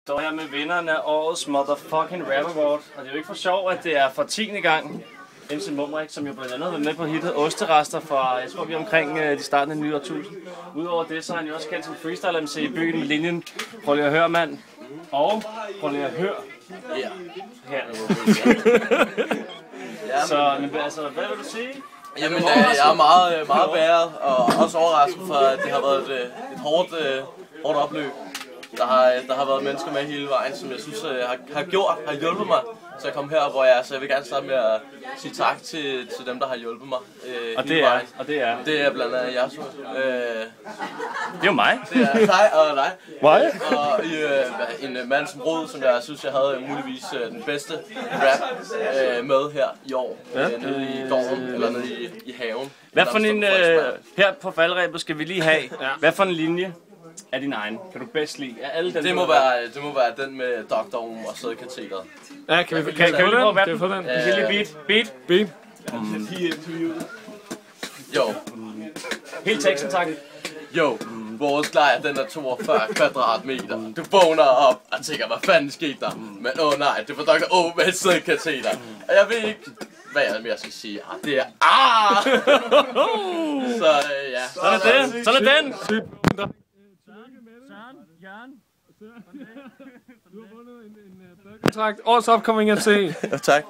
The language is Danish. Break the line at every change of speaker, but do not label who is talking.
Står her med vinderne af årets motherfucking rap award. Og det er jo ikke for sjov, at det er for 10. gang MC Mumrik, som jo blandt andet har været med på hittet Osterester fra, jeg tror vi er omkring de starten af nye årtusind. Udover det, så er han jo også kendt som freestyle MC i byen Linjen. Prøv lige at høre, mand. Og prøv lige at høre.
Ja.
Her. Så altså, hvad vil du sige?
Jamen, jeg er meget bæret, og også overrasket for, at det har været et hårdt opløb. Der har været mennesker med hele vejen, som jeg synes har hjulpet mig til at komme her, hvor jeg er. Så jeg vil gerne starte med at sige tak til dem, der har hjulpet mig hele vejen. Det er blandt andet jer,
det er jo mig.
Det er dig og dig.
Mig?
Og en mand som Rod, som jeg synes, jeg havde muligvis den bedste rap med her i år. Nede i gården, eller nede i haven.
Hvad for en, her på faldrebet skal vi lige have, hvad for en linje er din egen? Kan du bedst lide? Alle den,
det må være den med doktoren og sædkatheteret.
Ja, kan vi få den?
Lille beat.
Jo.
Helt teksten, tak.
Jo, vores lejr, den er 42 kvadratmeter. Du vågner op og tænker, hvad fanden skete der? Men nej, det var Dr. O med et sædkatheter. Og jeg ved ikke, hvad jeg mere skal sige. Det er Så ja.
Sådan er den.
Du har vundet en kontrakt. Årets Upcoming MC.
Tak.